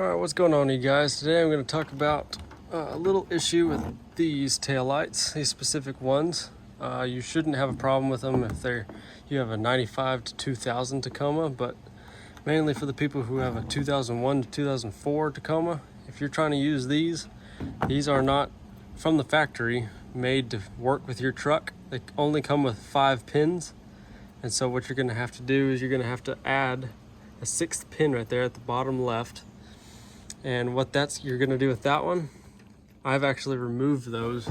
Alright, what's going on, you guys? Today I'm going to talk about a little issue with these taillights, these specific ones. You shouldn't have a problem with them if you have a 95 to 2000 Tacoma, but mainly for the people who have a 2001 to 2004 Tacoma, if you're trying to use these are not from the factory made to work with your truck. They only come with 5 pins, and so what you're going to have to do is you're going to have to add a 6th pin right there at the bottom left. And what you're gonna do with that one, I've actually removed those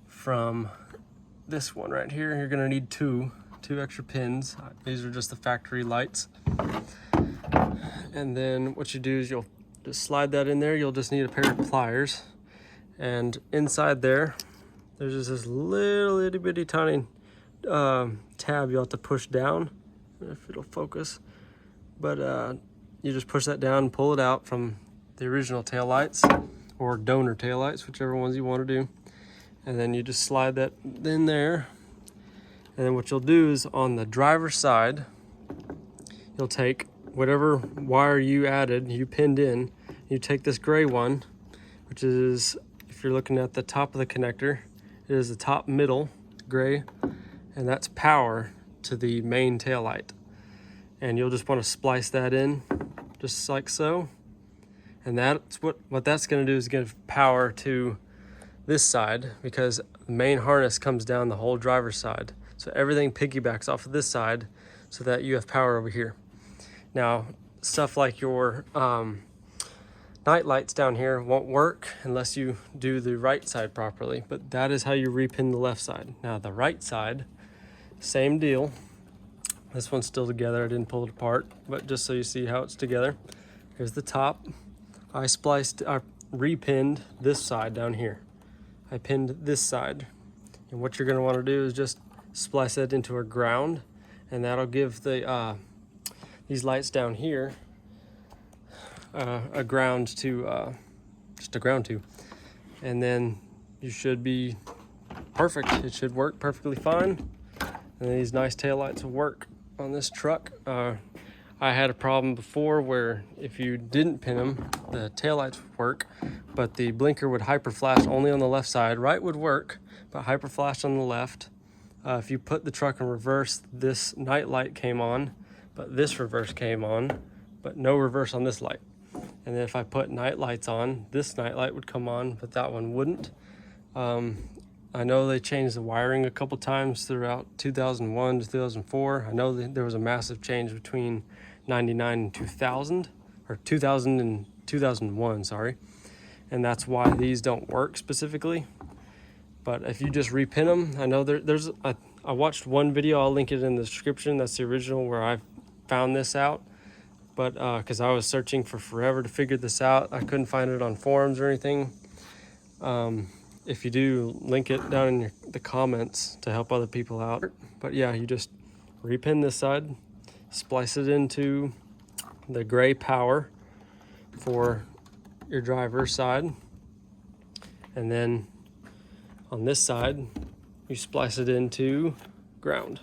from this one right here. You're gonna need two extra pins. These are just the factory lights. And then what you do is you'll just slide that in there. You'll just need a pair of pliers. And inside there's just this little itty bitty tiny tab you'll have to push down, if it'll focus. But you just push that down and pull it out from the original taillights or donor taillights, whichever ones you want to do. And then you just slide that in there. And then what you'll do is on the driver's side, you'll take whatever wire you pinned in, you take this gray one, which is, if you're looking at the top of the connector, it is the top middle gray, and that's power to the main taillight. And you'll just want to splice that in just like so, and that's what that's going to do is give power to this side, because the main harness comes down the whole driver's side, so everything piggybacks off of this side so that you have power over here. Now stuff like your night lights down here won't work unless you do the right side properly, but that is how you repin the left side. Now the right side, same deal. This one's still together, I didn't pull it apart, but just so you see how it's together. Here's the top. I repinned this side down here. I pinned this side. And what you're gonna wanna do is just splice it into a ground, and that'll give these lights down here a ground to, just a ground to. And then you should be perfect. It should work perfectly fine. And these nice taillights will work on this truck. I had a problem before where if you didn't pin them, the taillights would work, but the blinker would hyper flash only on the left side. Right would work, but hyper flash on the left. If you put the truck in reverse, this night light came on, but this reverse came on, but no reverse on this light. And then if I put night lights on, this night light would come on, but that one wouldn't. I know they changed the wiring a couple times throughout 2001 to 2004. I know that there was a massive change between 99 and 2000, or 2000 and 2001, sorry. And that's why these don't work specifically. But if you just repin them, I know I watched one video, I'll link it in the description. That's the original where I found this out. But because I was searching for forever to figure this out, I couldn't find it on forums or anything. If you do, link it down in the comments to help other people out. But yeah, you just repin this side, splice it into the gray power for your driver's side, and then on this side, you splice it into ground.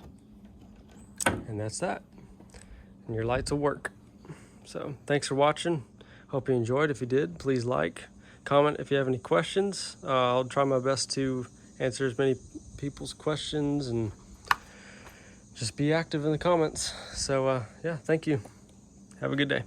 And that's that. And your lights will work. So thanks for watching. Hope you enjoyed. If you did, please like, comment if you have any questions. I'll try my best to answer as many people's questions and just be active in the comments. So yeah, thank you. Have a good day.